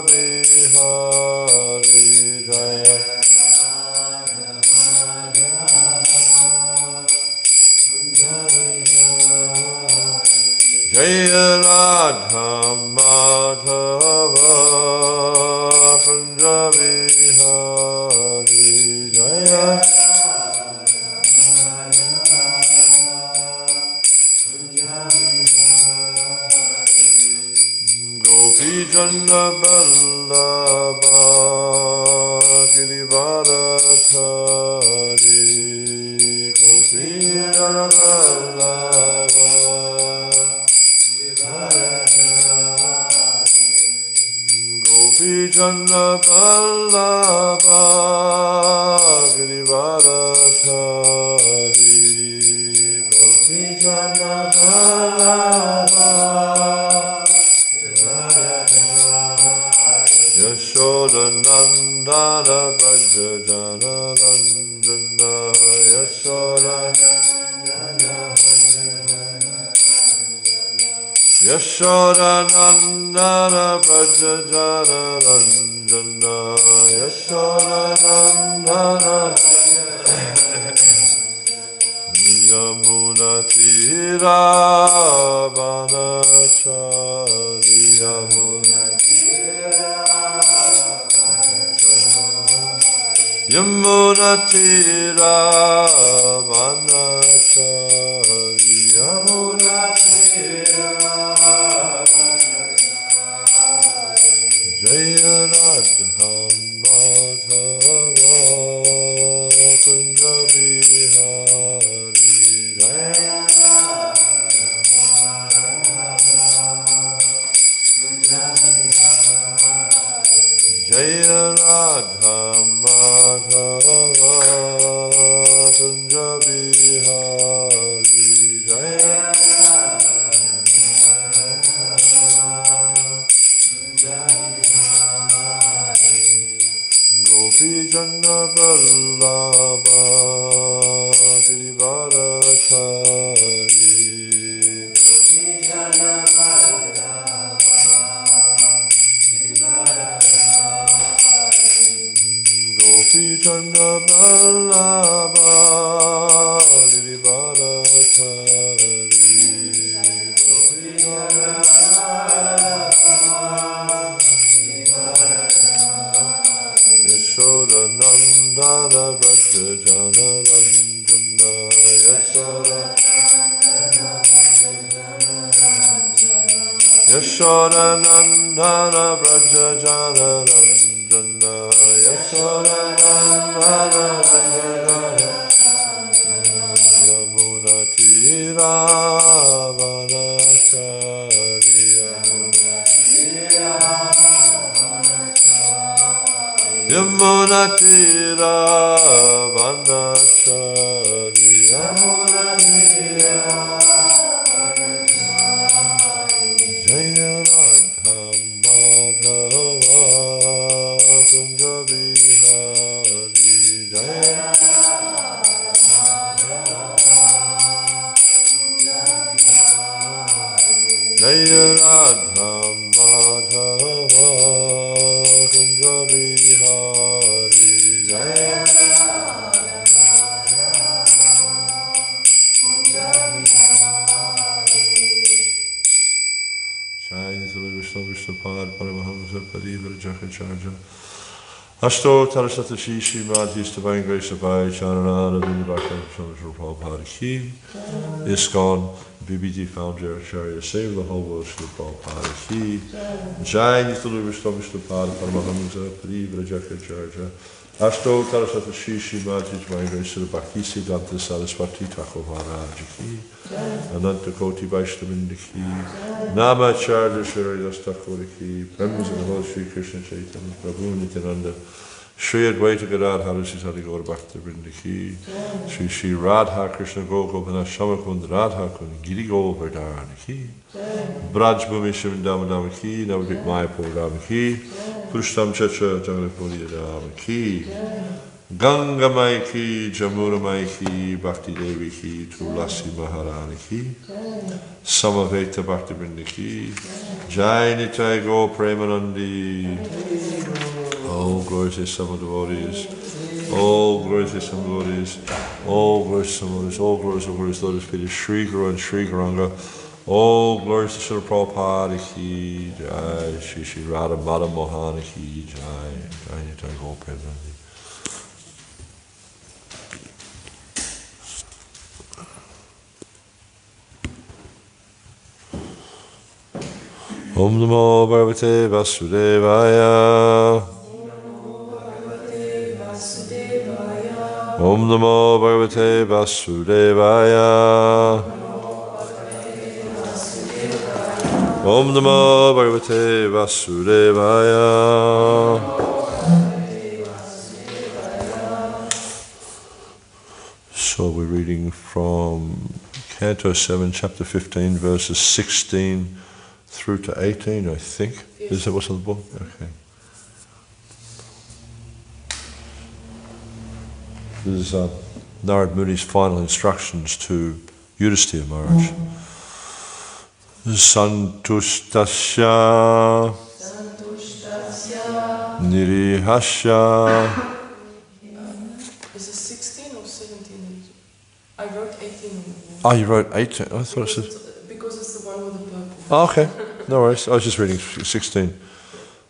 Bihari Jaya Jaya Radha Madhava Kunja Bihari Jaya Gopi Jana Ballabha Girivarathari Gopi Jana Ballabha Gopi Jana Ballabha Girivarathari Gopi Jana Ballabha Yashoda Nandana Braja Jana Nandana Yashoda Yashoda Nandana Braja Jana Nandana Yashoda Nandana Yamuna Tira Vanachari Yamuna Yamuna Tira Vanachari Yamuna Tira Jaya Radha Madhava Kunja Bihari Jaya Jaya Radha Madhava Kunja Bihari Jaya Gopi Jana Ballabha Girivarathari Gopi Jana Ballabha Girivarathari Gopi Jana Yashoda Nandana Braja Jana Nandana Yashoda Yashoda Nandana Braja Jana Nandana Yashoda Nandana Braja Jana Yamuna Tira Vanachari Yamuna Tira Yamuna Tira Vanachari Yamuna Tira Jaya Radha Madhava Kunja Bihari Jaya Jaya Radha Madhava Kunja Bihari Jaya Jai Sri Vishnu Vishnupad Paramahamsa Parivrajaka Ashto Tarasata Shri Śrīmad-Bhāgavatam Grace of Charana Vindabhakam Prabhupada Ki ISKCON BBD founder Acharya save the whole world Sri Prabhupada Ki Jai Nitya Vishnu Vishnupad Paramahamsa Parivrajaka Ashto Tarasata Shri Śrīmad-Bhāgavatam Grace of Bhakti Siddhanta Saraswati Thakur Maharaj Ki Ananta Koti Vaishnavinda Ki Namacharya Shri Haridas Thakur Ki Members of the whole Sri Krishna Chaitanya Prabhu Nityananda Shri Advaita Gadadhara Sri Gaur Bhakta Vrinda Ki Shri Shri Radha Krishna Gokopana Shamakund Radha Kund Giri Govardhana Ki Braj Bhumi Shivindama Ki Navadvip Mayapur Rama Ki Purushtam Chacha Jagannath Puri Rama Ki Ganga Mai ki, Jamuna Mai ki, Bhakti Devi ki, Tulasi Maharani ki, Samaveta Bhakti Vrinda ki, Jai Nitai Gaur Premanandi. Oh, glory to some devotees. Oh, glory to some devotees. Oh, glory to some devotees. Oh, glory to Lotus feet of Sri Guru and Sri Garanga. Oh, glory to Srila Prabhupada ki, Jai Shri Radha Madam Mohana ki, Jai Nitai Gaur Premanandi. Om Namo Bhagavate Vasudevaya. Om Namo Bhagavate Vasudevaya. Om Namo Bhagavate Vasudevaya. So we're reading from Canto 7, Chapter 15, verses 16 through to 18, I think. Yes. Is that what's on the book? Okay. This is Narad Muni's final instructions to Yudhisthira Maharaj. Santushtasya Nirihasya. Is it 16 or 17? I wrote 18. Oh, you wrote 18? I thought it said... Because it's the one with the purple. Oh, okay. No worries. I was just reading 16.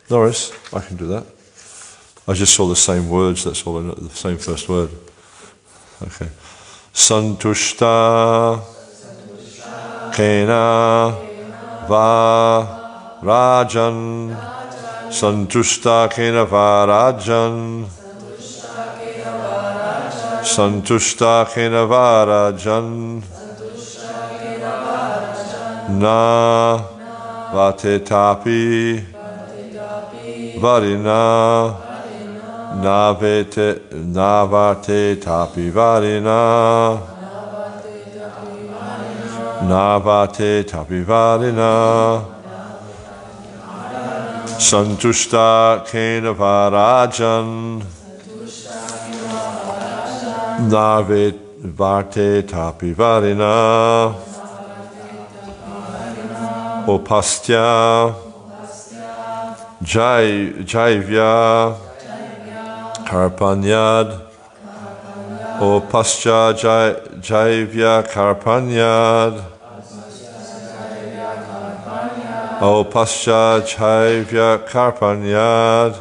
No worries. I can do that. I just saw the same words. That's all I know. The same first word. Okay. Santushta Kena Va Rajan. Santushta Kena Va Rajan. Santushta Kena Va Rajan. Na Vate Tapi Varina Na Vate Tapi Varina Na Vate Tapi Varina Santushta Kena Varajan Na Vate Tapi Varina Opastya Jaivya Karpanyad Opastya Jaivya Karpanyad Opastya Jaivya Karpanyad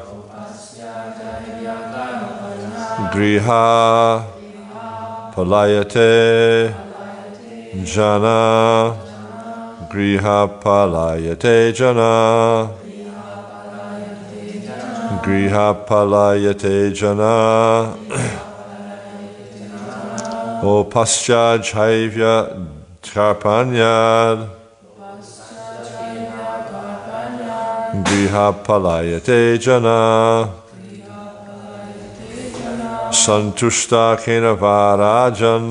Griha Palayate Jana Griha Palayate Jana Griha Palayate Jana Opastya Jaivya Karpanyad Griha Palayate Jana Santushta Kena Varajan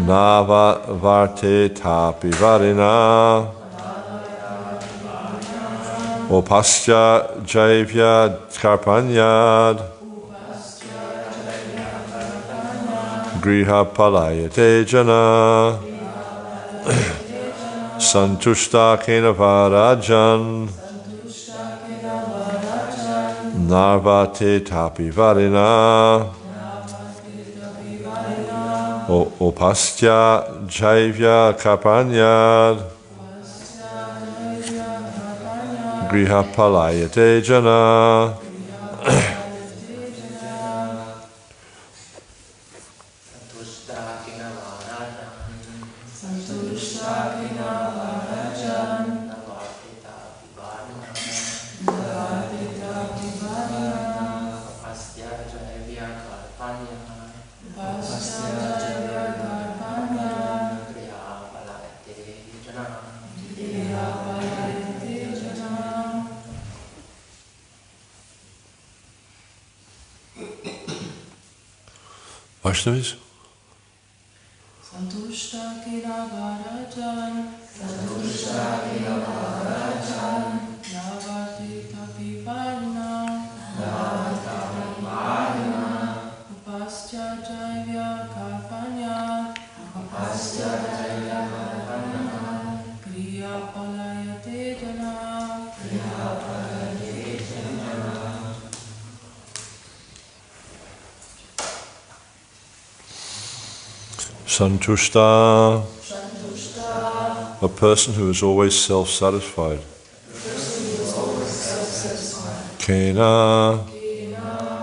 Nava Varte Tapi Varina Opastya Jaivya Karpanyad Griha Palayate Jana Santushta Kena Varajan Narvate Tapi Varina Opastya Jaivya Karpanyad Griha Palayate Jana Vaishnavis? Santushta Kena Varajan Santushta Kena Varajan Navate Tapi Varina Navate Santushta, a person who is always self-satisfied. Kena,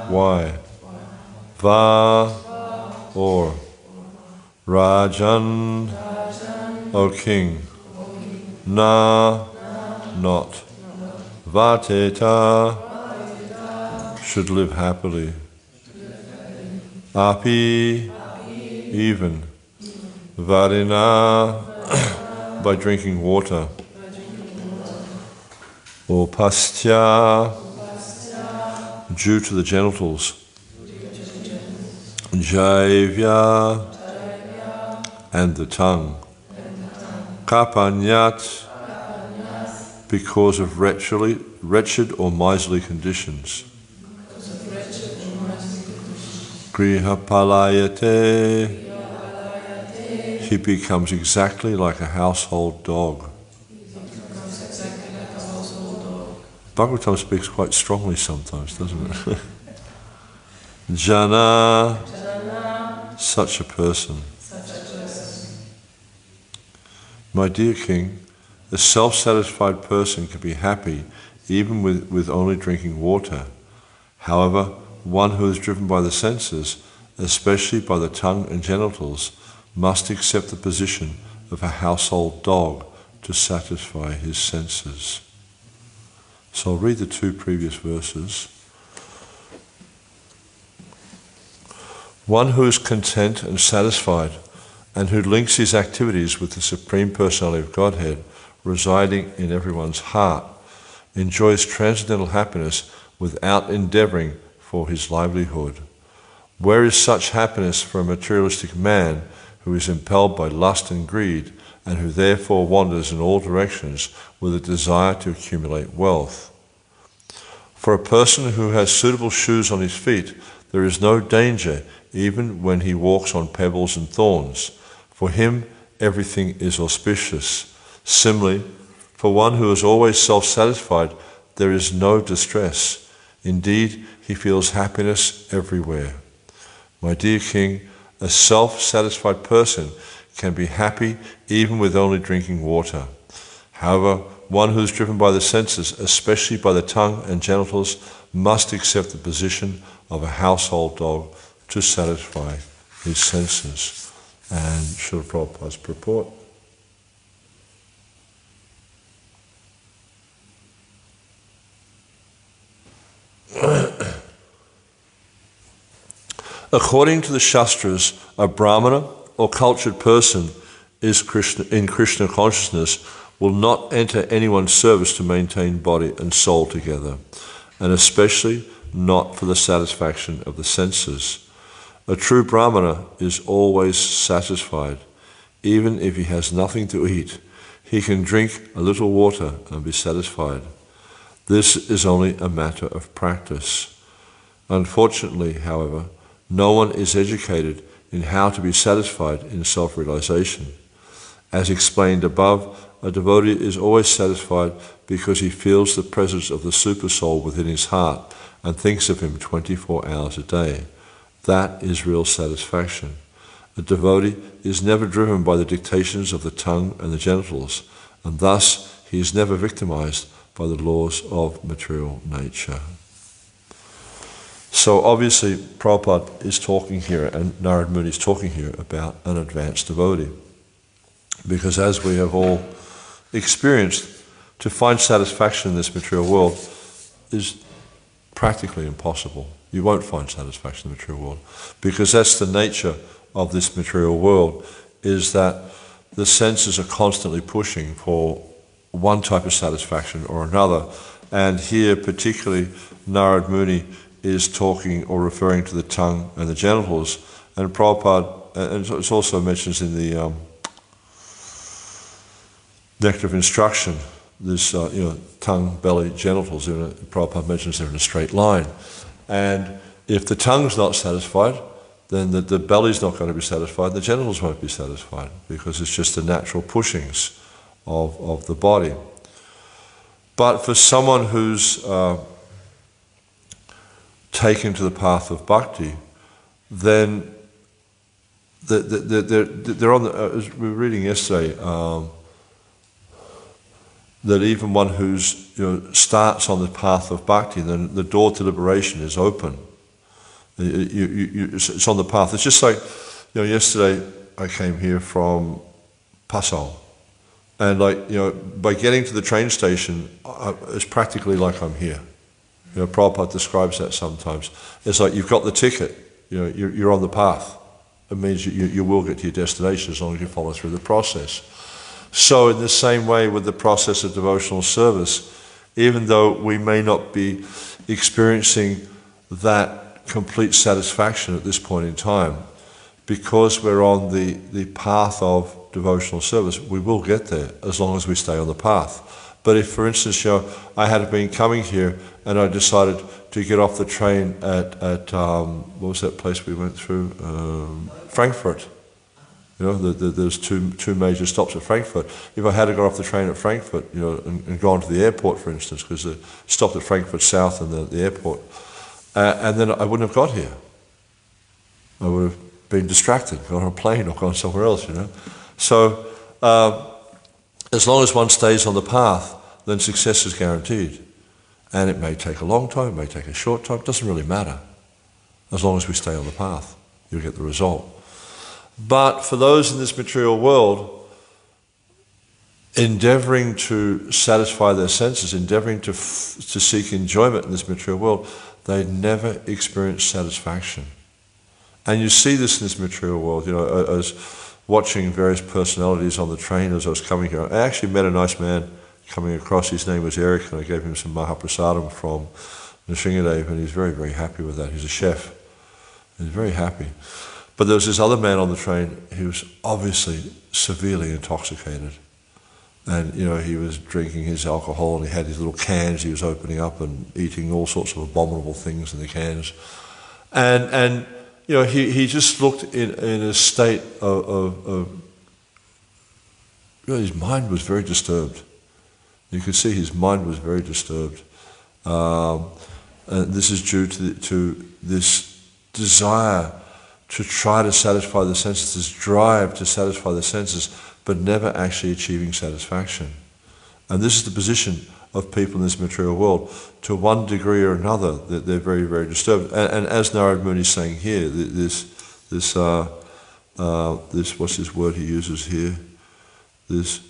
why? Va, or. Rajan, O king. Na, not. Vateta, should live happily. Api, even. Varina, by drinking water. Upastya, due to the genitals. Jaivya, and the tongue. Kapanyat, because of wretched or miserly conditions. Grihapalayate, he becomes exactly like a household dog. Bhagavatam speaks quite strongly sometimes, doesn't it? Jana, such a person. My dear king, a self-satisfied person can be happy even with only drinking water. However, one who is driven by the senses, especially by the tongue and genitals, must accept the position of a household dog to satisfy his senses. So I'll read the two previous verses. One who is content and satisfied, and who links his activities with the Supreme Personality of Godhead residing in everyone's heart, enjoys transcendental happiness without endeavouring for his livelihood. Where is such happiness for a materialistic man who is impelled by lust and greed, and who therefore wanders in all directions with a desire to accumulate wealth? For a person who has suitable shoes on his feet, there is no danger even when he walks on pebbles and thorns. For him, everything is auspicious. Similarly, for one who is always self-satisfied, there is no distress. Indeed, he feels happiness everywhere. My dear king, a self-satisfied person can be happy even with only drinking water. However, one who is driven by the senses, especially by the tongue and genitals, must accept the position of a household dog to satisfy his senses. And Srila Prabhupada's purport. According to the Shastras, a Brahmana or cultured person in Krishna consciousness will not enter anyone's service to maintain body and soul together, and especially not for the satisfaction of the senses. A true Brahmana is always satisfied. Even if he has nothing to eat, he can drink a little water and be satisfied. This is only a matter of practice. Unfortunately, however, no one is educated in how to be satisfied in self-realization. As explained above, a devotee is always satisfied because he feels the presence of the Supersoul within his heart and thinks of him 24 hours a day. That is real satisfaction. A devotee is never driven by the dictations of the tongue and the genitals, and thus he is never victimized by the laws of material nature. So obviously Prabhupada is talking here, and Narad Muni is talking here about an advanced devotee. Because as we have all experienced, to find satisfaction in this material world is practically impossible. You won't find satisfaction in the material world, because that's the nature of this material world, is that the senses are constantly pushing for one type of satisfaction or another. And here particularly Narad Muni is talking or referring to the tongue and the genitals, and Prabhupada, and it's also mentioned in the Nectar of Instruction, this tongue, belly, genitals, Prabhupada mentions they're in a straight line. And if the tongue's not satisfied, then the belly's not going to be satisfied, the genitals won't be satisfied, because it's just the natural pushings of the body. But for someone who's taken to the path of bhakti, then they're on as we were reading yesterday, that even one who's starts on the path of bhakti, then the door to liberation is open. It's on the path. It's just like yesterday I came here from Passau, and by getting to the train station, it's practically like I'm here. Prabhupada describes that sometimes. It's like you've got the ticket. You're on the path. It means you will get to your destination as long as you follow through the process. So in the same way with the process of devotional service, even though we may not be experiencing that complete satisfaction at this point in time, because we're on the path of devotional service, we will get there as long as we stay on the path. But if, for instance, I had been coming here and I decided to get off the train at what was that place we went through? Frankfurt. There's two major stops at Frankfurt. If I had to go off the train at Frankfurt, and gone to the airport, for instance, because they stopped at Frankfurt South and the airport, and then I wouldn't have got here. I would have been distracted, gone on a plane or gone somewhere else, So, as long as one stays on the path, then success is guaranteed. And it may take a long time, it may take a short time, it doesn't really matter. As long as we stay on the path, you'll get the result. But for those in this material world, endeavoring to satisfy their senses, endeavoring to seek enjoyment in this material world, they never experience satisfaction. And you see this in this material world. I was watching various personalities on the train as I was coming here. I actually met a nice man coming across. His name was Eric, and I gave him some Mahaprasadam from Nrsingadev, and he's very, very happy with that. He's a chef. He's very happy. But there was this other man on the train who was obviously severely intoxicated. And, he was drinking his alcohol, and he had his little cans he was opening up and eating all sorts of abominable things in the cans. And he just looked in a state of his mind was very disturbed. You could see his mind was very disturbed. And this is due to this desire to try to satisfy the senses, this drive to satisfy the senses, but never actually achieving satisfaction. And this is the position of people in this material world. To one degree or another, they're very, very disturbed. And as Narad Muni is saying here, this what's this word he uses here? This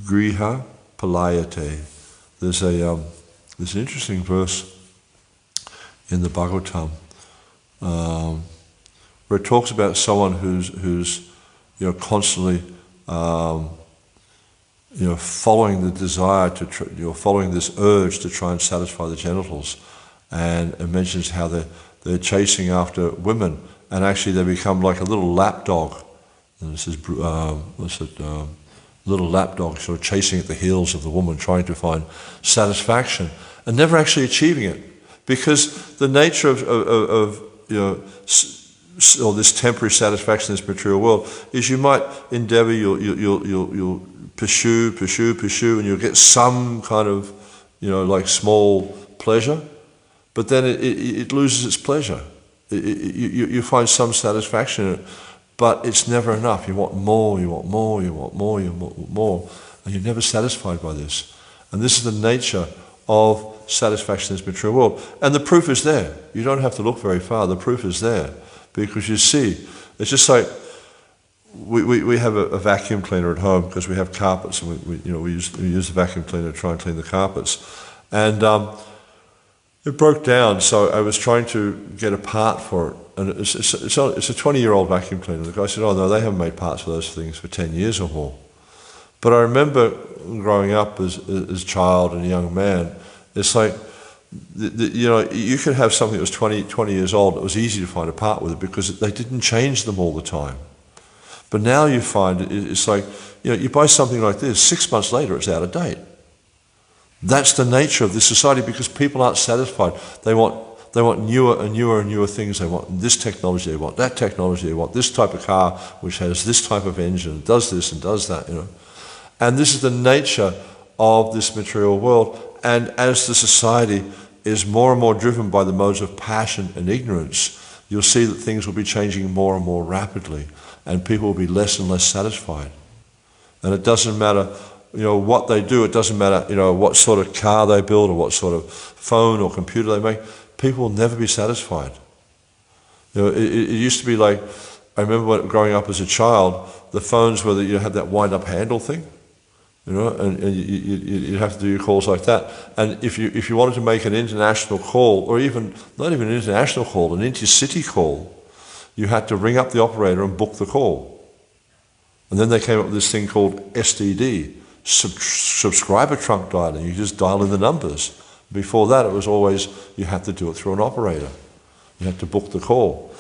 griha palayate. There's an interesting verse in the Bhagavatam where it talks about someone who's constantly following the desire following this urge to try and satisfy the genitals, and it mentions how they're chasing after women, and actually they become like a little lapdog. And this is little lapdog sort of chasing at the heels of the woman, trying to find satisfaction and never actually achieving it, because the nature of or this temporary satisfaction in this material world is you might endeavor, you'll pursue, and you'll get some kind of, like small pleasure, but then it loses its pleasure. You find some satisfaction in it, but it's never enough. You want more, you want more, you want more, you want more, and you're never satisfied by this. And this is the nature of satisfaction in this material world. And the proof is there. You don't have to look very far. The proof is there. Because you see, it's just like we have a vacuum cleaner at home because we have carpets, and we use the vacuum cleaner to try and clean the carpets. And it broke down, so I was trying to get a part for it. And it's a 20-year-old vacuum cleaner. The guy said, "Oh no, they haven't made parts for those things for 10 years or more." But I remember growing up as a child and a young man, it's like, you could have something that was 20 years old. It was easy to find a part with it because they didn't change them all the time. But now you find it's like, you buy something like this, 6 months later it's out of date. That's the nature of this society, because people aren't satisfied. They want newer and newer and newer things. They want this technology, they want that technology, they want this type of car which has this type of engine, does this and does that, And this is the nature of this material world. And as the society is more and more driven by the modes of passion and ignorance, you'll see that things will be changing more and more rapidly, and people will be less and less satisfied. And it doesn't matter, what they do. It doesn't matter, what sort of car they build or what sort of phone or computer they make. People will never be satisfied. It used to be like, I remember growing up as a child, the phones where you had that wind-up handle thing, and you'd have to do your calls like that. And if you wanted to make an international call, or even not even an international call, an intercity call, you had to ring up the operator and book the call. And then they came up with this thing called STD, subscriber trunk dialing. You just dial in the numbers. Before that, it was always you had to do it through an operator. You had to book the call.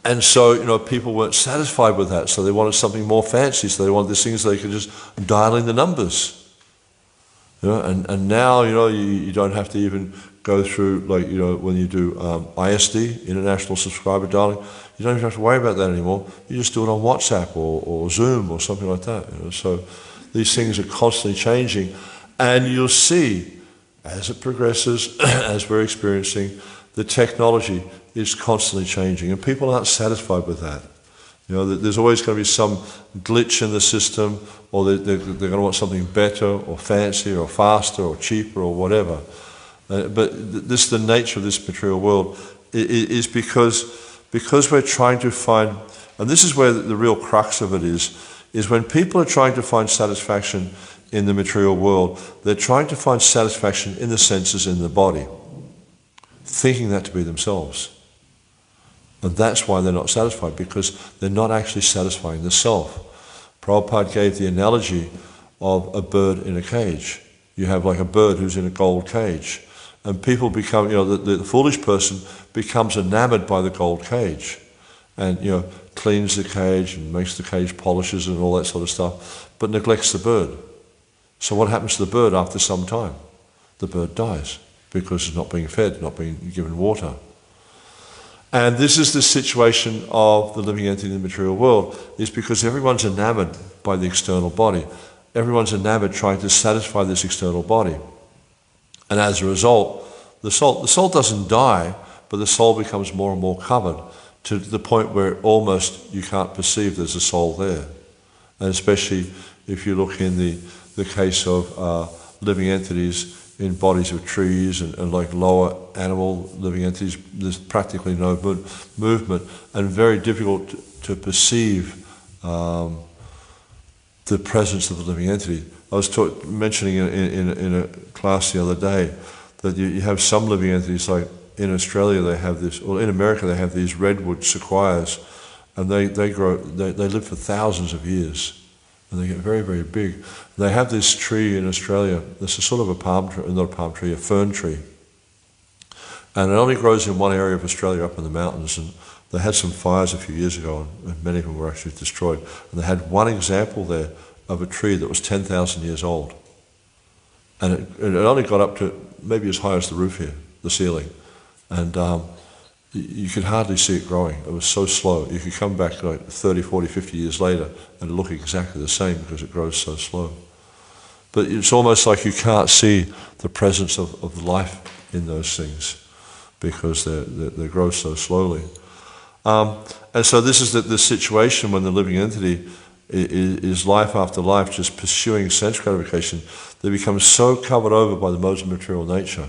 And so, people weren't satisfied with that, so they wanted something more fancy, so they wanted these things so they could just dial in the numbers. And now, you don't have to even go through, when you do ISD, International Subscriber Dialing, you don't even have to worry about that anymore. You just do it on WhatsApp or Zoom or something like that. So these things are constantly changing, and you'll see, as it progresses, as we're experiencing, the technology is constantly changing, and people aren't satisfied with that. There's always going to be some glitch in the system, or they're going to want something better, or fancier, or faster, or cheaper, or whatever. But this is the nature of this material world. It is because we're trying to find, and this is where the real crux of it is when people are trying to find satisfaction in the material world, they're trying to find satisfaction in the senses in the body, thinking that to be themselves. And that's why they're not satisfied, because they're not actually satisfying the self. Prabhupada gave the analogy of a bird in a cage. You have like a bird who's in a gold cage, and people become, the foolish person becomes enamored by the gold cage, and cleans the cage and makes the cage, polishes and all that sort of stuff, but neglects the bird. So what happens to the bird after some time? The bird dies because it's not being fed, not being given water. And this is the situation of the living entity in the material world, is because everyone's enamored by the external body. Everyone's enamored trying to satisfy this external body. And as a result, the soul doesn't die, but the soul becomes more and more covered to the point where almost you can't perceive there's a soul there. And especially if you look in the case of living entities in bodies of trees and like lower animal living entities, there's practically no movement, and very difficult to perceive the presence of the living entity. I was mentioning in a class the other day that you have some living entities, like in Australia they have this, or in America they have these redwood sequoias, and they live for thousands of years. And they get very, very big. They have this tree in Australia, this is sort of a palm tree, not a palm tree, a fern tree. And it only grows in one area of Australia up in the mountains, and they had some fires a few years ago, and many of them were actually destroyed. And they had one example there of a tree that was 10,000 years old. And it only got up to maybe as high as the roof here, the ceiling. And you could hardly see it growing. It was so slow. You could come back like 30, 40, 50 years later and look exactly the same because it grows so slow. But it's almost like you can't see the presence of life in those things because they grow so slowly. And so this is the situation when the living entity is life after life just pursuing sense gratification. They become so covered over by the modes of material nature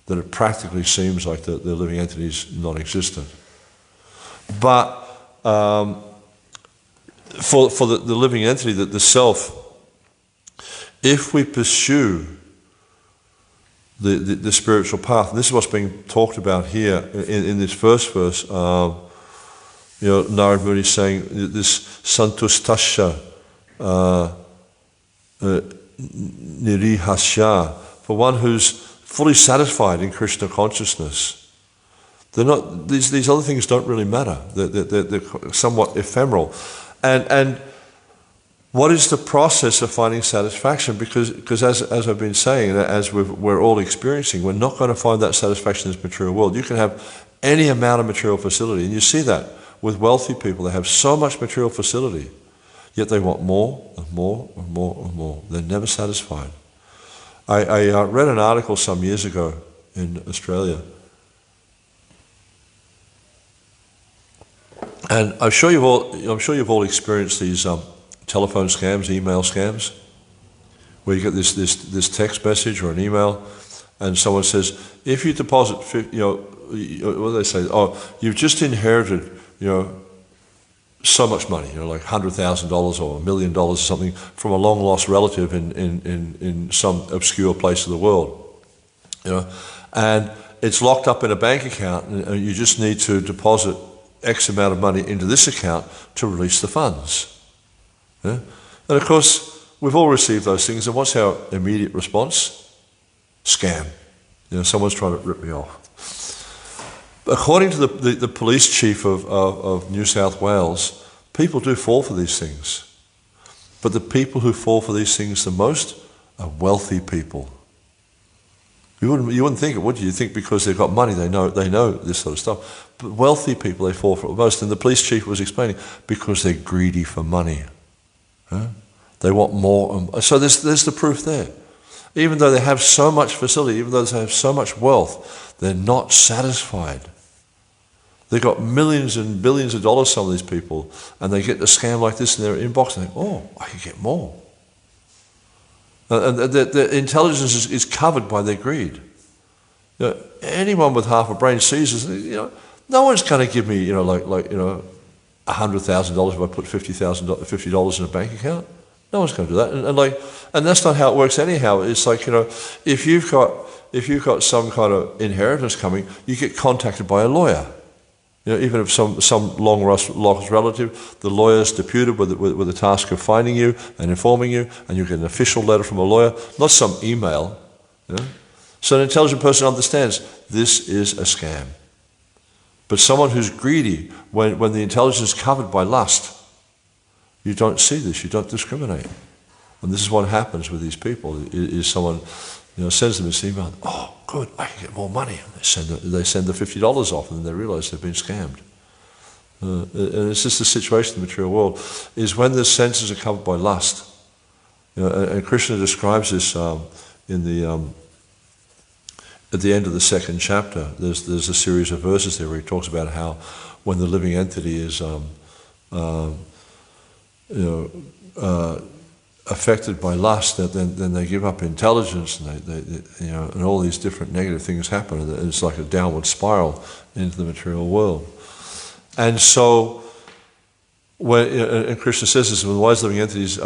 that it practically seems like the living entity is non-existent. But for the living entity, the self, if we pursue the spiritual path, and this is what's being talked about here in this first verse, Narad Muni is saying this santustasya nirihasya, for one who's fully satisfied in Krishna consciousness. They're not; these other things don't really matter. They're somewhat ephemeral. And what is the process of finding satisfaction? Because as I've been saying, as we're all experiencing, we're not going to find that satisfaction in this material world. You can have any amount of material facility, and you see that with wealthy people. They have so much material facility, yet they want more and more and more and more. They're never satisfied. I read an article some years ago in Australia And I'm sure you've all experienced these telephone scams, email scams, where you get this text message or an email, and someone says, if you deposit, what do they say? Oh, you've just inherited, so much money, like $100,000 or $1 million or something from a long lost relative in some obscure place of the world, and it's locked up in a bank account, and you just need to deposit X amount of money into this account to release the funds. Yeah? And of course, we've all received those things, and what's our immediate response? Scam. Someone's trying to rip me off. According to the police chief of New South Wales, people do fall for these things. But the people who fall for these things the most are wealthy people. You wouldn't think it, would you? You think because they've got money, they know this sort of stuff. But wealthy people, they fall for it most. And the police chief was explaining, because they're greedy for money. Huh? They want more. So there's the proof there. Even though they have so much facility, even though they have so much wealth, they're not satisfied. They've got millions and billions of dollars, some of these people, and they get a scam like this in their inbox and think, oh, I can get more. And the intelligence is covered by their greed. Anyone with half a brain sees this. No one's going to give me, $100,000 if I put $50 in a bank account. No one's going to do that. And that's not how it works anyhow. It's like, if you've got some kind of inheritance coming, you get contacted by a lawyer. Even if some long lost relative, the lawyer's deputed with the task of finding you and informing you, and you get an official letter from a lawyer, not some email. So an intelligent person understands this is a scam. But someone who's greedy, when the intelligence is covered by lust, you don't see this, you don't discriminate. And this is what happens with these people, is someone sends them this email, oh, good, I can get more money. And they send the $50 off, and then they realize they've been scammed. And it's just the situation in the material world, is when the senses are covered by lust. And Krishna describes this in at the end of the second chapter. There's a series of verses there where he talks about how when the living entity is affected by lust, then they give up intelligence, and and all these different negative things happen, and it's like a downward spiral into the material world. And so, and Krishna says this, when the wise living entities,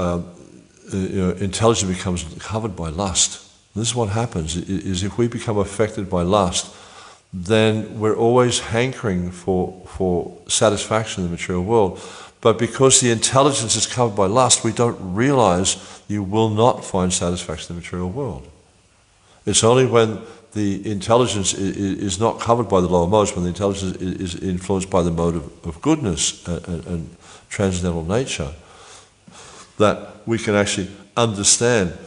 intelligence becomes covered by lust. And this is what happens: is if we become affected by lust, then we're always hankering for satisfaction in the material world. But because the intelligence is covered by lust, we don't realize you will not find satisfaction in the material world. It's only when the intelligence is not covered by the lower modes, when the intelligence is influenced by the mode of goodness and transcendental nature, that we can actually understand,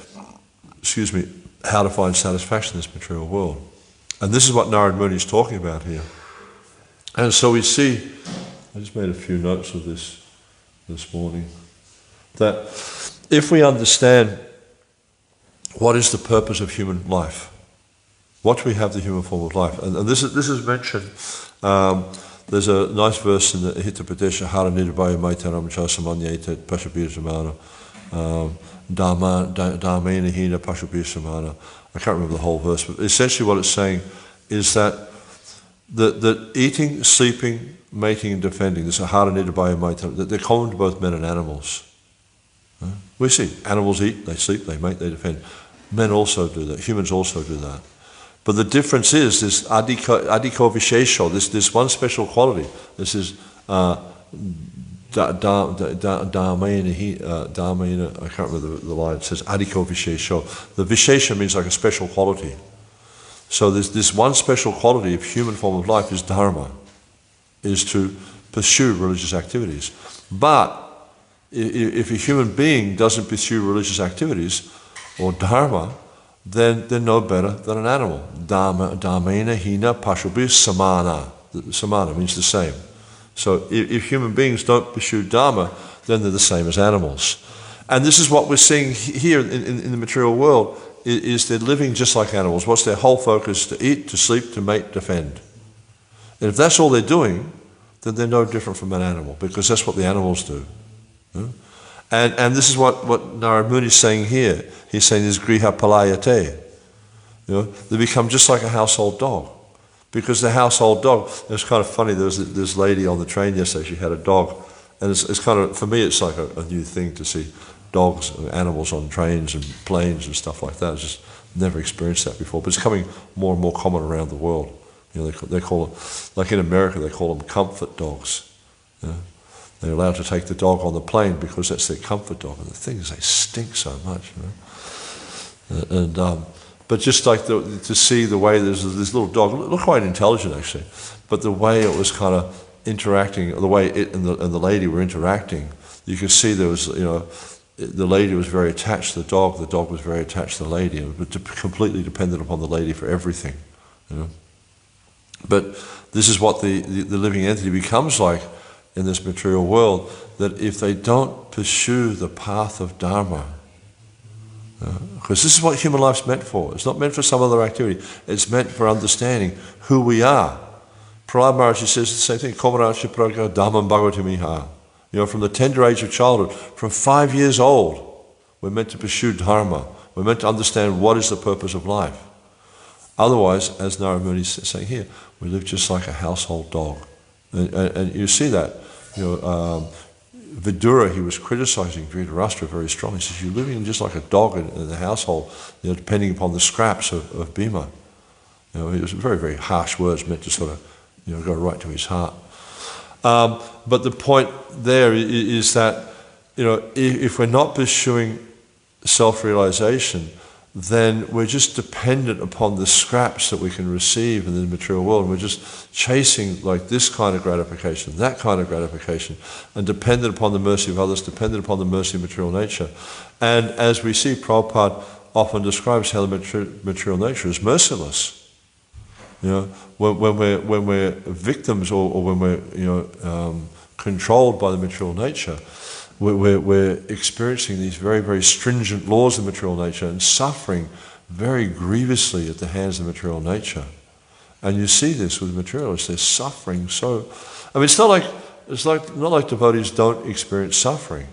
how to find satisfaction in this material world. And this is what Narad Muni is talking about here. And so we see, I just made a few notes of this morning, that if we understand what is the purpose of human life, what we have the human form of life, and this is mentioned, there's a nice verse in the Hitapadesha, Hara Nirvaya Maitaram Chasamanyate Pashabir Samana, Dhamena Hina Pashabir Samana. I can't remember the whole verse, but essentially what it's saying is that eating, sleeping, mating and defending, this Ahara Nirvaya Maitaram, that they're common to both men and animals. We see animals eat, they sleep, they mate, they defend. Men also do that, humans also do that. But the difference is this adhiko vishesho, this one special quality. This is dhamena, I can't remember the line, it says adhiko vishesho. The vishesha means like a special quality. So this one special quality of human form of life is dharma, is to pursue religious activities. But if a human being doesn't pursue religious activities or dharma, then they're no better than an animal. Dhamena hina pashubis samana. Samana means the same. So if human beings don't pursue dharma, then they're the same as animals. And this is what we're seeing here in the material world, is they're living just like animals. What's their whole focus? To eat, to sleep, to mate, defend. And if that's all they're doing, then they're no different from an animal, because that's what the animals do. And this is what Narada Muni is saying here. He's saying this griha palayate. They become just like a household dog. Because the household dog, it's kind of funny, there was this lady on the train yesterday, she had a dog, and it's kind of, for me it's like a new thing to see dogs and animals on trains and planes and stuff like that. I just never experienced that before, but it's becoming more and more common around the world. They call it, like in America, they call them comfort dogs. They're allowed to take the dog on the plane because that's their comfort dog. And the thing is, they stink so much. But just like to see the way there's this little dog, it looked quite intelligent actually, but the way it was kind of interacting, the way it and the lady were interacting, you could see there was, the lady was very attached to the dog was very attached to the lady, and was completely dependent upon the lady for everything. But this is what the living entity becomes like in this material world, that if they don't pursue the path of Dharma, because this is what human life's meant for. It's not meant for some other activity. It's meant for understanding who we are. Prahlad Maharaj says the same thing. Komaracha Dhammam Bhagavatimiha. From the tender age of childhood, from 5 years old, we're meant to pursue Dharma. We're meant to understand what is the purpose of life. Otherwise, as Narada Muni is saying here, we live just like a household dog. And you see that. Vidura, he was criticizing Dhritarashtra very strongly. He says, you're living just like a dog in the household, depending upon the scraps of Bhima. It was very, very harsh words meant to sort of go right to his heart. But the point there is that, if we're not pursuing self-realization, then we're just dependent upon the scraps that we can receive in the material world. And we're just chasing like this kind of gratification, that kind of gratification, and dependent upon the mercy of others, dependent upon the mercy of material nature. And as we see, Prabhupada often describes how the material nature is merciless. When we're victims or when we're controlled by the material nature, we're experiencing these very, very stringent laws of material nature and suffering very grievously at the hands of material nature. And you see this with materialists, they're suffering so. It's not like devotees don't experience suffering,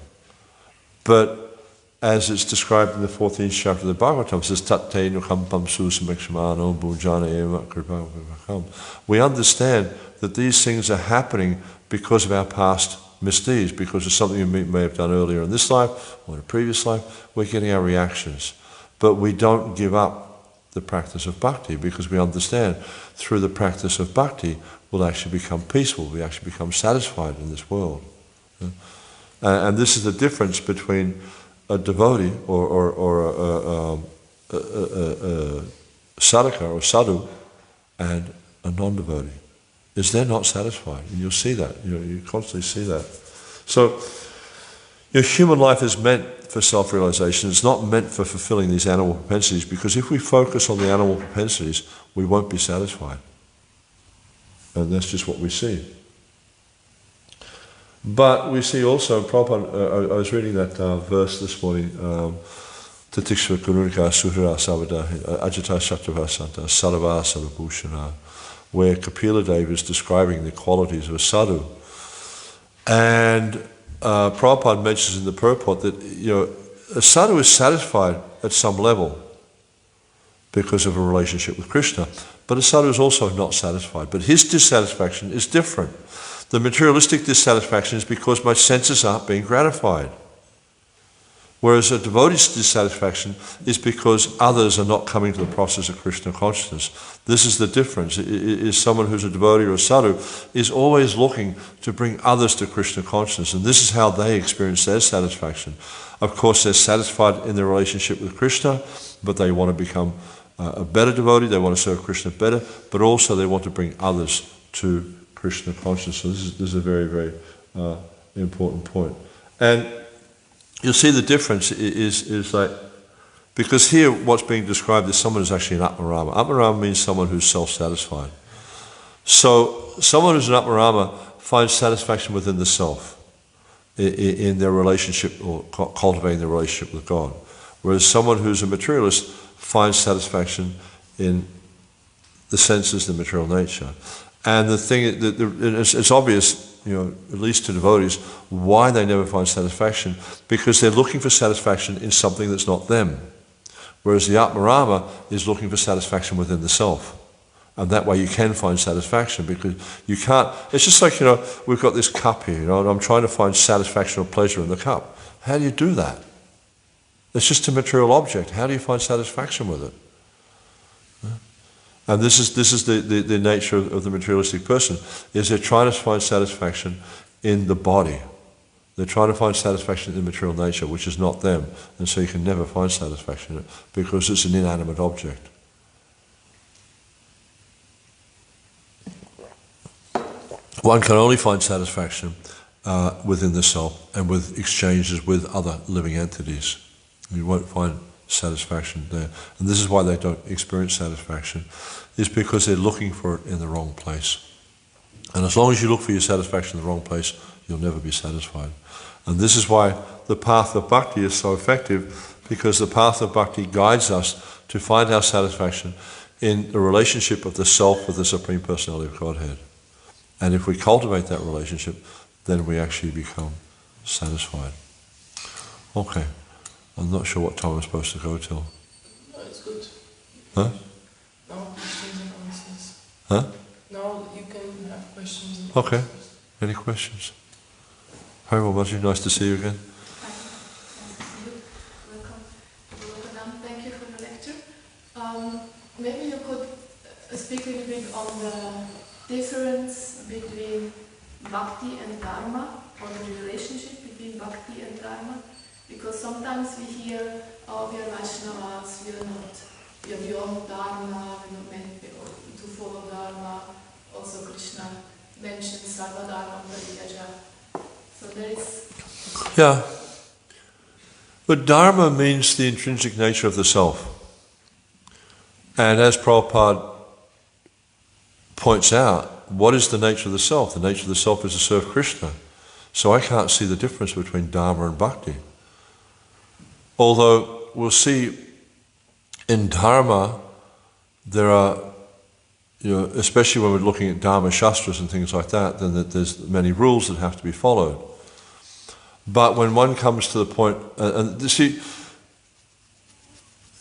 but as it's described in the 14th chapter of the Bhagavatam, it says, Tatte nukampam susamekshmano bhujana eva kripa. We understand that these things are happening because of our past misdeeds, because of something we may have done earlier in this life or in a previous life. We're getting our reactions. But we don't give up the practice of bhakti, because we understand through the practice of bhakti we'll actually become peaceful, we actually become satisfied in this world. And this is the difference between a devotee or a sadhaka or sadhu and a non-devotee. Is they're not satisfied, and you'll see that. You constantly see that. So, human life is meant for self-realization. It's not meant for fulfilling these animal propensities, because if we focus on the animal propensities, we won't be satisfied. And that's just what we see. But we see also, Prabhupada, I was reading that verse this morning, Tatikshva Kurunika Suhira Savada Ajita Shattava Santa Sadava Sadabhushana, where Kapila Deva is describing the qualities of a sadhu. And Prabhupada mentions in the purport that a sadhu is satisfied at some level because of a relationship with Krishna, but a sadhu is also not satisfied. But his dissatisfaction is different. The materialistic dissatisfaction is because my senses aren't being gratified. Whereas a devotee's dissatisfaction is because others are not coming to the process of Krishna consciousness. This is the difference. Is someone who's a devotee or a sadhu is always looking to bring others to Krishna consciousness, and this is how they experience their satisfaction. Of course, they're satisfied in their relationship with Krishna, but they want to become a better devotee, they want to serve Krishna better, but also they want to bring others to Krishna consciousness. So this is a very, very important point. And you'll see the difference is like, because here what's being described is someone who's actually an Atmarama. Atmarama means someone who's self-satisfied. So someone who's an Atmarama finds satisfaction within the self, in their relationship or cultivating their relationship with God. Whereas someone who's a materialist finds satisfaction in the senses, the material nature. And the thing, it's obvious, at least to devotees, why they never find satisfaction, because they're looking for satisfaction in something that's not them. Whereas the Atmarama is looking for satisfaction within the self. And that way you can find satisfaction, because you can't, it's just like, we've got this cup here, and I'm trying to find satisfaction or pleasure in the cup. How do you do that? It's just a material object. How do you find satisfaction with it? And this is the nature of the materialistic person, is they're trying to find satisfaction in the body. They're trying to find satisfaction in the material nature, which is not them. And so you can never find satisfaction in it, because it's an inanimate object. One can only find satisfaction within the self and with exchanges with other living entities. You won't find satisfaction there. And this is why they don't experience satisfaction, is because they're looking for it in the wrong place. And as long as you look for your satisfaction in the wrong place, you'll never be satisfied. And this is why the path of bhakti is so effective, because the path of bhakti guides us to find our satisfaction in the relationship of the self with the Supreme Personality of Godhead. And if we cultivate that relationship, then we actually become satisfied. Okay. I'm not sure what time I'm supposed to go till. No, it's good. Huh? No questions and answers. Huh? No, you can have questions and Okay. answers. Any questions? Hi, Maji. Nice to see you again. Hi. Nice to see you. Welcome to Goloka Dhama. Thank you for the lecture. Maybe you could speak a little bit on the difference between bhakti and dharma, or the relationship between bhakti and dharma. Because sometimes we hear, we are Vaishnavas, we have your own dharma, we're not meant to follow dharma. Also Krishna mentions Sarva Dharma Pariyaja. So there is... Yeah. But dharma means the intrinsic nature of the self. And as Prabhupada points out, what is the nature of the self? The nature of the self is to serve Krishna. So I can't see the difference between dharma and bhakti. Although we'll see in dharma, there are, especially when we're looking at dharma shastras and things like that, then there's many rules that have to be followed. But when one comes to the point, and you see,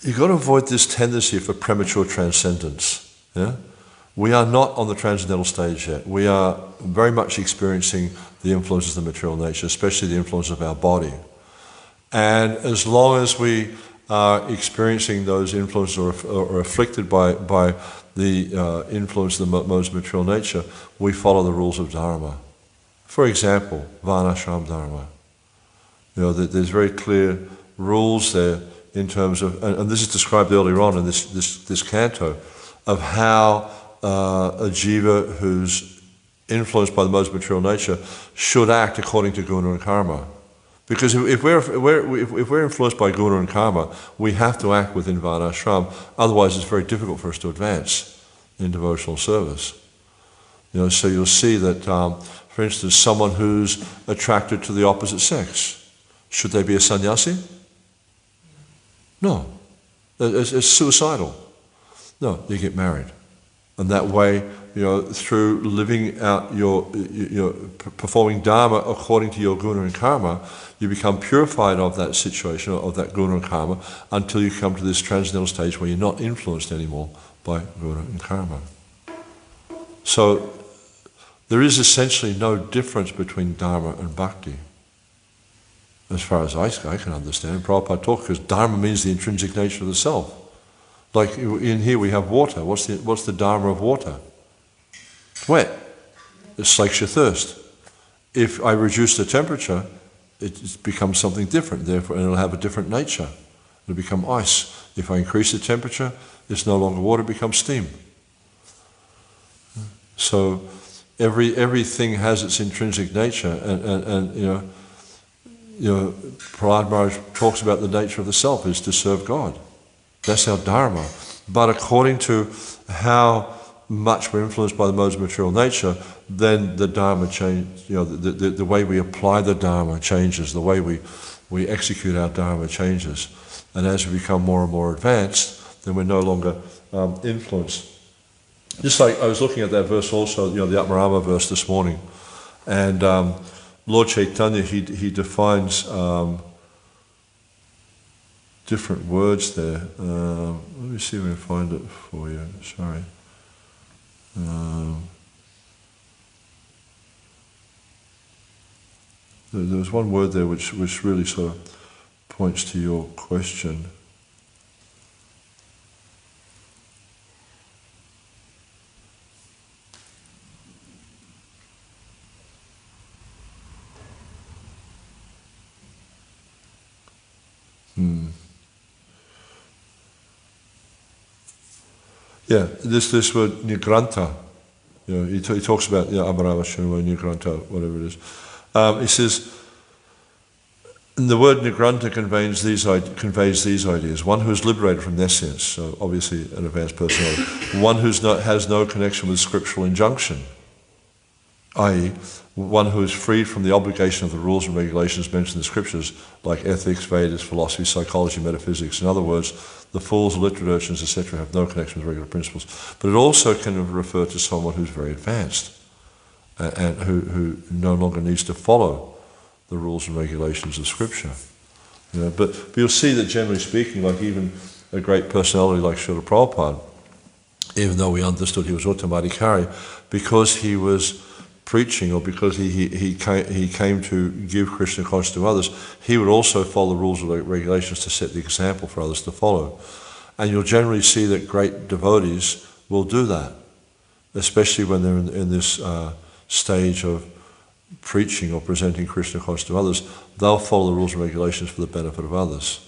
you've got to avoid this tendency for premature transcendence. Yeah? We are not on the transcendental stage yet. We are very much experiencing the influences of the material nature, especially the influence of our body. And as long as we are experiencing those influences or afflicted by the influence of the most material nature, we follow the rules of dharma. For example, varnashram dharma. There's very clear rules there in terms of, and this is described earlier on in this canto, of how a jiva who's influenced by the most material nature should act according to guna and karma. Because if we're influenced by guna and karma, we have to act within varnashram. Otherwise, it's very difficult for us to advance in devotional service. So you'll see that, for instance, someone who's attracted to the opposite sex, should they be a sannyasi? No, it's suicidal. No, you get married, and that way, through living out your performing dharma according to your guna and karma, you become purified of that situation, of that guna and karma, until you come to this transcendental stage where you're not influenced anymore by guna and karma. So there is essentially no difference between dharma and bhakti, as far as I can understand. Prabhupada talks, because dharma means the intrinsic nature of the self. Like in here we have water. What's the dharma of water? It's wet. It slakes your thirst. If I reduce the temperature, it becomes something different, therefore, and it'll have a different nature. It'll become ice. If I increase the temperature, it's no longer water, it becomes steam. So everything has its intrinsic nature, and Prahlad Maharaj talks about the nature of the self is to serve God. That's our dharma. But according to how much we're influenced by the modes of material nature, then the dharma changes. The way we apply the dharma changes. The way we execute our dharma changes. And as we become more and more advanced, then we're no longer influenced Just like I was looking at that verse also, the Atmarama verse this morning, and Lord Chaitanya, he defines different words there. Let me see if I can find it for you. Sorry. There was one word there which really sort of points to your question. Yeah, this word nigranta. He talks about Amarava Shanava nigranta, whatever it is. He says, and the word nigranta conveys these ideas. One who is liberated from their sense, so obviously an advanced personality. One who has no connection with scriptural injunction, i.e., one who is freed from the obligation of the rules and regulations mentioned in the scriptures, like ethics, Vedas, philosophy, psychology, metaphysics. In other words, the fools, illiterate urchins, etc. have no connection with regular principles. But it also can refer to someone who's very advanced and who no longer needs to follow the rules and regulations of Scripture. But you'll see that generally speaking, like even a great personality like Srila Prabhupada, even though we understood he was Uttamadhikari, because he was preaching, or because he came to give Krishna consciousness to others, he would also follow the rules and regulations to set the example for others to follow. And you'll generally see that great devotees will do that, especially when they're in this stage of preaching or presenting Krishna consciousness to others. They'll follow the rules and regulations for the benefit of others.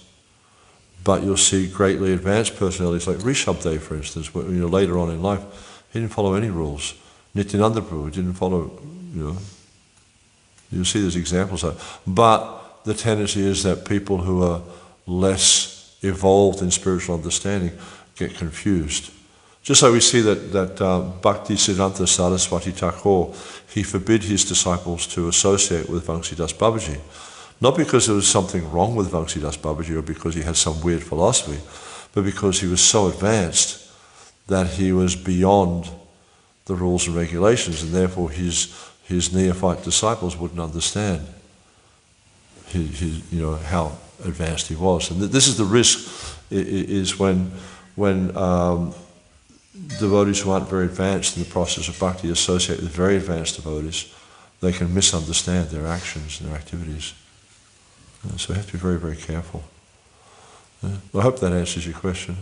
But you'll see greatly advanced personalities like Rishabdev, for instance, later on in life, he didn't follow any rules. Nityananda Prabhu didn't follow, you'll see there's examples of that. But the tendency is that people who are less evolved in spiritual understanding get confused. Just like we see that Bhakti Siddhanta Saraswati Thakur, he forbid his disciples to associate with Vamsidas Babaji. Not because there was something wrong with Vamsidas Babaji or because he had some weird philosophy, but because he was so advanced that he was beyond the rules and regulations, and therefore his neophyte disciples wouldn't understand how advanced he was. And this is the risk, is when devotees who aren't very advanced in the process of bhakti associate with very advanced devotees, they can misunderstand their actions and their activities. So we have to be very, very careful. I hope that answers your question.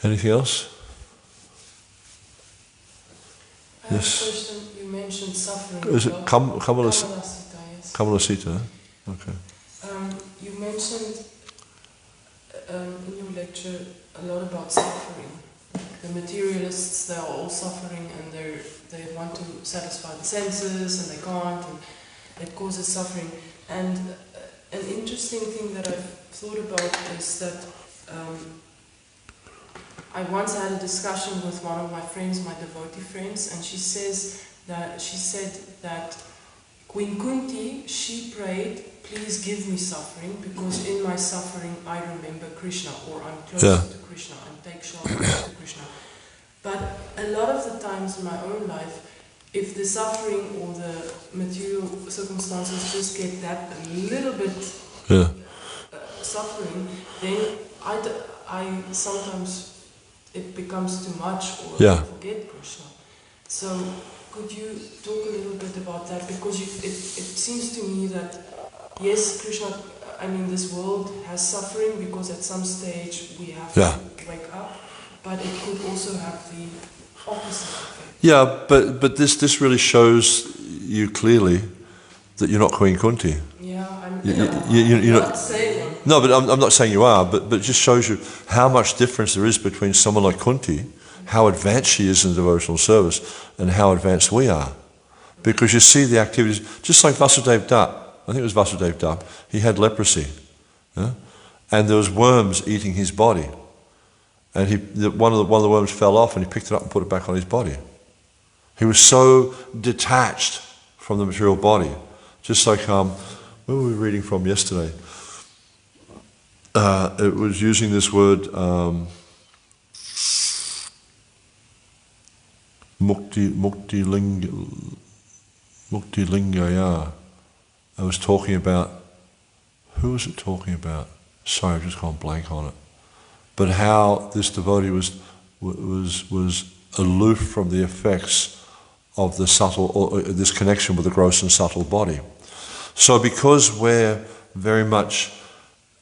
Anything else? I have a question. You mentioned suffering. Is it Kamalasita? Yes. Kamalasita, okay. You mentioned in your lecture a lot about suffering. The materialists, they are all suffering, and they want to satisfy the senses and they can't, and it causes suffering. And an interesting thing that I've thought about is that I once had a discussion with one of my friends, my devotee friends, and she said that Queen Kunti, she prayed, please give me suffering, because in my suffering I remember Krishna, or I'm closer to Krishna, and take shelter to Krishna. But a lot of the times in my own life, if the suffering or the material circumstances just get that a little bit suffering, then I sometimes it becomes too much, or I forget Krishna. So could you talk a little bit about that? Because it seems to me that yes, Krishna, this world has suffering because at some stage we have to wake up, but it could also have the opposite effect. Yeah, but this really shows you clearly that you're not Queen Kunti. Yeah, I'm not saying. No, but I'm not saying you are, but it just shows you how much difference there is between someone like Kunti, how advanced she is in devotional service, and how advanced we are. Because you see the activities, just like Vasudev Dutt. I think it was Vasudev Dutt. He had leprosy. And there was worms eating his body. And one of the worms fell off, and he picked it up and put it back on his body. He was so detached from the material body. Just like, where were we reading from yesterday? It was using this word, Mukti Lingaya. I was talking about, who was it talking about? Sorry, I've just gone blank on it. But how this devotee was aloof from the effects of the subtle, or this connection with the gross and subtle body. So because we're very much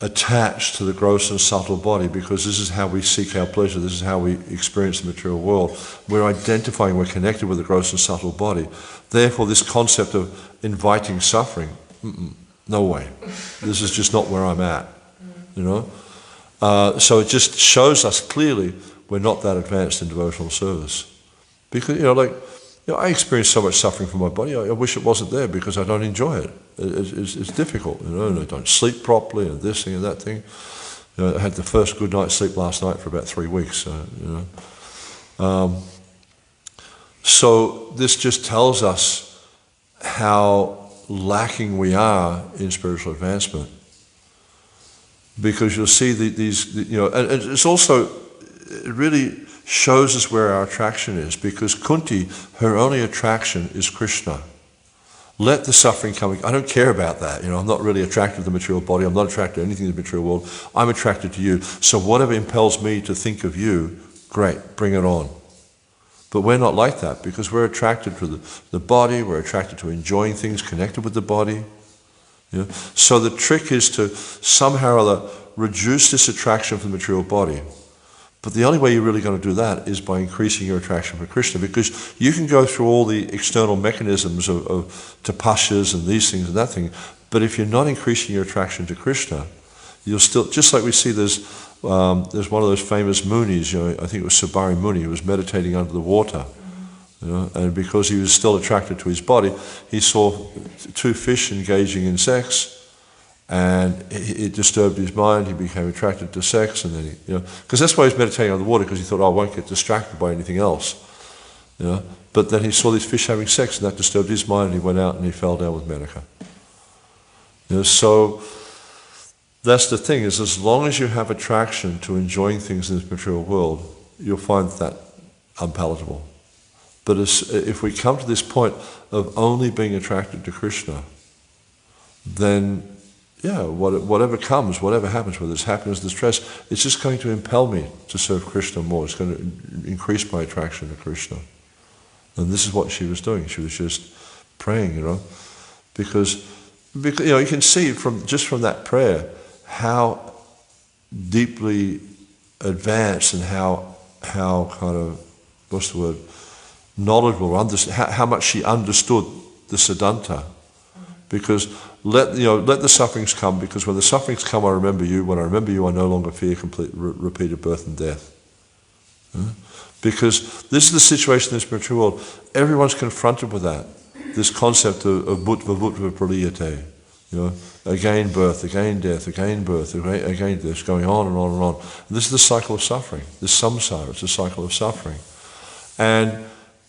attached to the gross and subtle body, because this is how we seek our pleasure, this is how we experience the material world, we're identifying, we're connected with the gross and subtle body. Therefore this concept of inviting suffering, no way. This is just not where I'm at, you know. So it just shows us clearly we're not that advanced in devotional service. Because, I experience so much suffering from my body, I wish it wasn't there because I don't enjoy it. It's difficult, and I don't sleep properly, and this thing and that thing. I had the first good night's sleep last night for about 3 weeks, So this just tells us how lacking we are in spiritual advancement. Because you'll see and it's also, it really shows us where our attraction is, because Kunti, her only attraction is Krishna. Let the suffering come. I don't care about that. I'm not really attracted to the material body. I'm not attracted to anything in the material world. I'm attracted to you. So whatever impels me to think of you, great, bring it on. But we're not like that, because we're attracted to the body, we're attracted to enjoying things connected with the body. So the trick is to somehow or other reduce this attraction from the material body. But the only way you're really going to do that is by increasing your attraction for Krishna, because you can go through all the external mechanisms of tapasyas and these things and that thing, but if you're not increasing your attraction to Krishna, you'll still, just like we see there's one of those famous munis, I think it was Sabari Muni, who was meditating under the water, and because he was still attracted to his body, he saw 2 fish engaging in sex, and it disturbed his mind. He became attracted to sex, and then because that's why he was meditating on the water, because he thought, I won't get distracted by anything else. But then he saw these fish having sex, and that disturbed his mind, and he went out and he fell down with Menaka. So that's the thing, is as long as you have attraction to enjoying things in this material world, you'll find that unpalatable. But if we come to this point of only being attracted to Krishna, then whatever comes, whatever happens, whether it's happiness, distress, it's just going to impel me to serve Krishna more. It's going to increase my attraction to Krishna. And this is what she was doing. She was just praying, because you can see from that prayer how deeply advanced and how kind of, what's the word, knowledgeable, how much she understood the Siddhanta. Because let the sufferings come, because when the sufferings come, I remember you. When I remember you, I no longer fear complete repeated birth and death. Because this is the situation in this spiritual world. Everyone's confronted with that. This concept of bhutva praliyate. Again birth, again death, again birth, again this, going on and on and on. And this is the cycle of suffering. This samsara, it's a cycle of suffering. And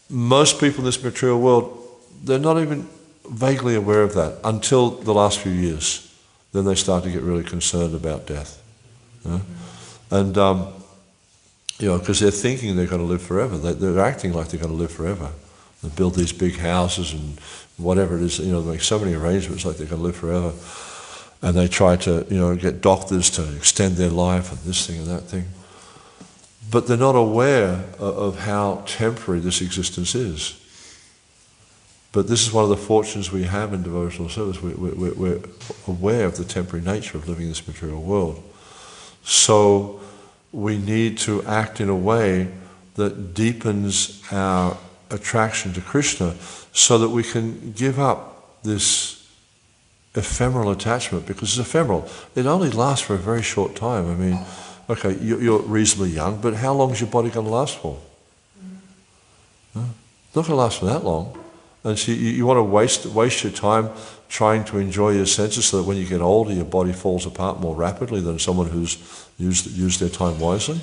most people in this material world, they're not even vaguely aware of that until the last few years. Then they start to get really concerned about death. And, because they're thinking they're going to live forever. They're acting like they're going to live forever. They build these big houses and whatever it is, they make so many arrangements like they're going to live forever. And they try to, get doctors to extend their life and this thing and that thing. But they're not aware of how temporary this existence is. But this is one of the fortunes we have in devotional service. We're aware of the temporary nature of living in this material world. So we need to act in a way that deepens our attraction to Krishna, so that we can give up this ephemeral attachment, because it's ephemeral. It only lasts for a very short time. I mean, okay, you're reasonably young, but how long is your body going to last for? It's not going to last for that long. And so you want to waste your time trying to enjoy your senses, so that when you get older, your body falls apart more rapidly than someone who's used their time wisely.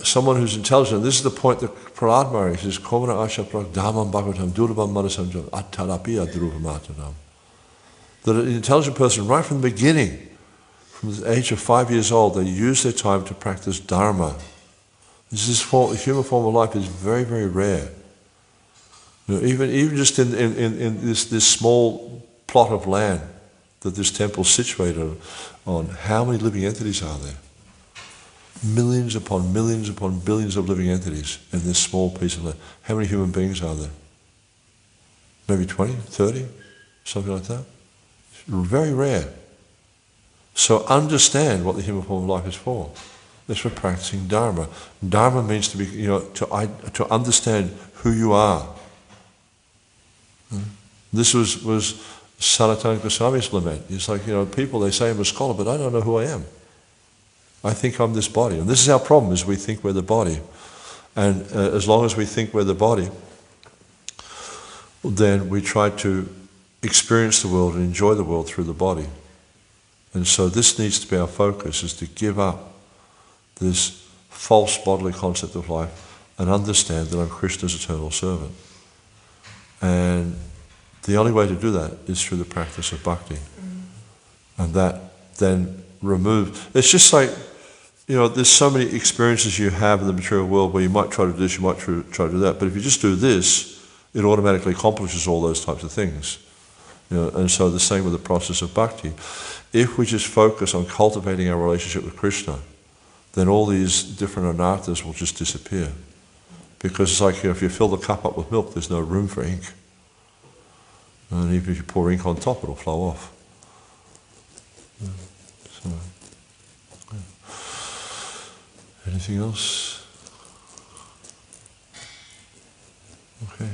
Someone who's intelligent. This is the point that Prahlad Maharaj says, Komana Asha Pragdhamam Bhagavatam Durvam Manasam Attarapiya Dhruvamatadam. That an intelligent person, right from the beginning, from the age of 5 years old, they use their time to practice dharma, Human form of life is very, very rare. Even just in this small plot of land that this temple is situated on, how many living entities are there? Millions upon millions upon billions of living entities in this small piece of land. How many human beings are there? Maybe 20, 30, something like that. It's very rare. So understand what the human form of life is for. It's for practicing Dharma. Dharma means to be, to understand who you are. This was Sanatana Goswami's lament. It's like, people, they say I'm a scholar, but I don't know who I am. I think I'm this body. And this is our problem, is we think we're the body. And as long as we think we're the body, then we try to experience the world and enjoy the world through the body. And so this needs to be our focus, is to give up this false bodily concept of life and understand that I'm Krishna's eternal servant. And the only way to do that is through the practice of bhakti. And that then removes... It's just like, there's so many experiences you have in the material world where you might try to do this, you might try to do that, but if you just do this, it automatically accomplishes all those types of things. And so the same with the process of bhakti. If we just focus on cultivating our relationship with Krishna, then all these different anarthas will just disappear. Because it's like, if you fill the cup up with milk, there's no room for ink. And even if you pour ink on top, it'll flow off. So, anything else? Okay.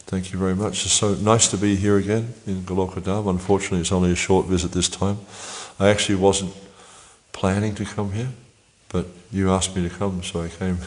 Thank you very much. It's so nice to be here again in Goloka Dhama. Unfortunately, it's only a short visit this time. I actually wasn't planning to come here, but you asked me to come, so I came.